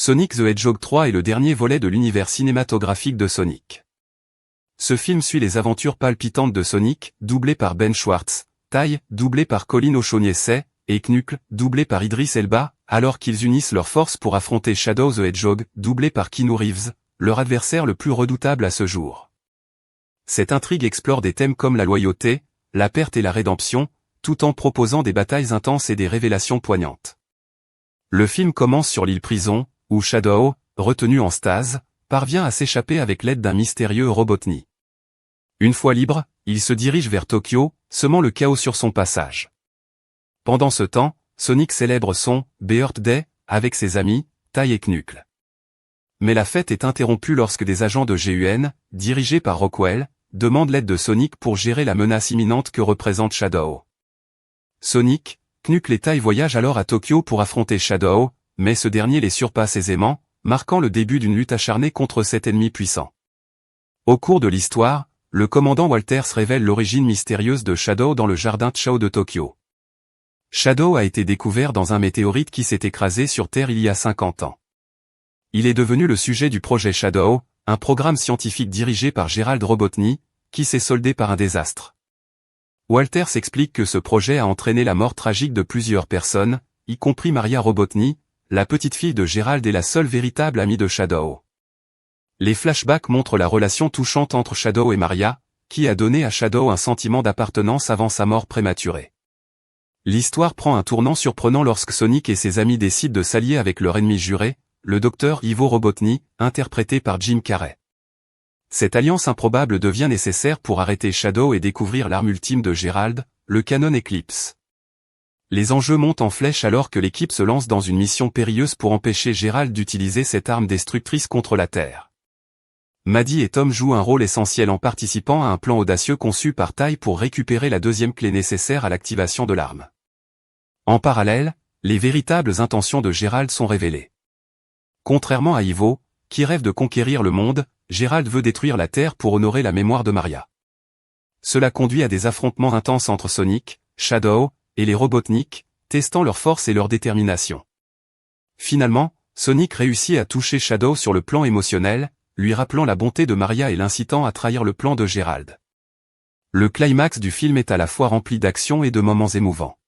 Sonic the Hedgehog 3 est le dernier volet de l'univers cinématographique de Sonic. Ce film suit les aventures palpitantes de Sonic, doublé par Ben Schwartz, Ty, doublé par Colin O'Shaughnessy, et Knuckles, doublé par Idris Elba, alors qu'ils unissent leurs forces pour affronter Shadow the Hedgehog, doublé par Keanu Reeves, leur adversaire le plus redoutable à ce jour. Cette intrigue explore des thèmes comme la loyauté, la perte et la rédemption, tout en proposant des batailles intenses et des révélations poignantes. Le film commence sur l'île prison, où Shadow, retenu en stase, parvient à s'échapper avec l'aide d'un mystérieux Robotnik. Une fois libre, il se dirige vers Tokyo, semant le chaos sur son passage. Pendant ce temps, Sonic célèbre son « Birthday » avec ses amis, Ty et Knuckles. Mais la fête est interrompue lorsque des agents de GUN, dirigés par Rockwell, demandent l'aide de Sonic pour gérer la menace imminente que représente Shadow. Sonic, Knuckles et Ty voyagent alors à Tokyo pour affronter Shadow, mais ce dernier les surpasse aisément, marquant le début d'une lutte acharnée contre cet ennemi puissant. Au cours de l'histoire, le commandant Walters révèle l'origine mystérieuse de Shadow dans le jardin Chao de Tokyo. Shadow a été découvert dans un météorite qui s'est écrasé sur Terre il y a 50 ans. Il est devenu le sujet du projet Shadow, un programme scientifique dirigé par Gerald Robotnik, qui s'est soldé par un désastre. Walters explique que ce projet a entraîné la mort tragique de plusieurs personnes, y compris Maria Robotnik, la petite fille de Gerald et la seule véritable amie de Shadow. Les flashbacks montrent la relation touchante entre Shadow et Maria, qui a donné à Shadow un sentiment d'appartenance avant sa mort prématurée. L'histoire prend un tournant surprenant lorsque Sonic et ses amis décident de s'allier avec leur ennemi juré, le docteur Ivo Robotnik, interprété par Jim Carrey. Cette alliance improbable devient nécessaire pour arrêter Shadow et découvrir l'arme ultime de Gerald, le canon Eclipse. Les enjeux montent en flèche alors que l'équipe se lance dans une mission périlleuse pour empêcher Gerald d'utiliser cette arme destructrice contre la Terre. Maddie et Tom jouent un rôle essentiel en participant à un plan audacieux conçu par Ty pour récupérer la deuxième clé nécessaire à l'activation de l'arme. En parallèle, les véritables intentions de Gerald sont révélées. Contrairement à Ivo, qui rêve de conquérir le monde, Gerald veut détruire la Terre pour honorer la mémoire de Maria. Cela conduit à des affrontements intenses entre Sonic, Shadow, et les Robotnik, testant leur force et leur détermination. Finalement, Sonic réussit à toucher Shadow sur le plan émotionnel, lui rappelant la bonté de Maria et l'incitant à trahir le plan de Gerald. Le climax du film est à la fois rempli d'action et de moments émouvants.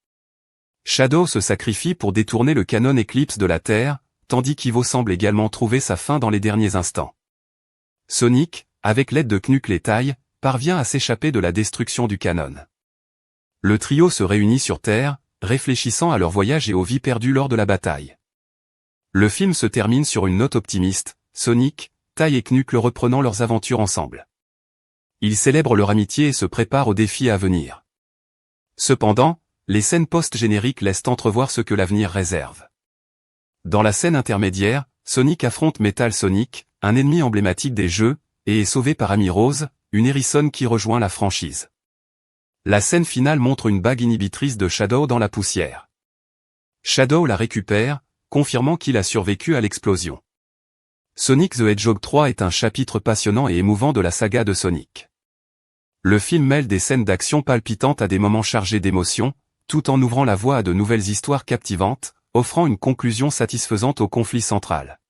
Shadow se sacrifie pour détourner le canon Eclipse de la Terre, tandis qu'Ivo semble également trouver sa fin dans les derniers instants. Sonic, avec l'aide de Knuckles et Ty, parvient à s'échapper de la destruction du canon. Le trio se réunit sur Terre, réfléchissant à leur voyage et aux vies perdues lors de la bataille. Le film se termine sur une note optimiste, Sonic, Ty et Knuckles reprenant leurs aventures ensemble. Ils célèbrent leur amitié et se préparent aux défis à venir. Cependant, les scènes post-génériques laissent entrevoir ce que l'avenir réserve. Dans la scène intermédiaire, Sonic affronte Metal Sonic, un ennemi emblématique des jeux, et est sauvé par Amy Rose, une hérissonne qui rejoint la franchise. La scène finale montre une bague inhibitrice de Shadow dans la poussière. Shadow la récupère, confirmant qu'il a survécu à l'explosion. Sonic the Hedgehog 3 est un chapitre passionnant et émouvant de la saga de Sonic. Le film mêle des scènes d'action palpitantes à des moments chargés d'émotions, tout en ouvrant la voie à de nouvelles histoires captivantes, offrant une conclusion satisfaisante au conflit central.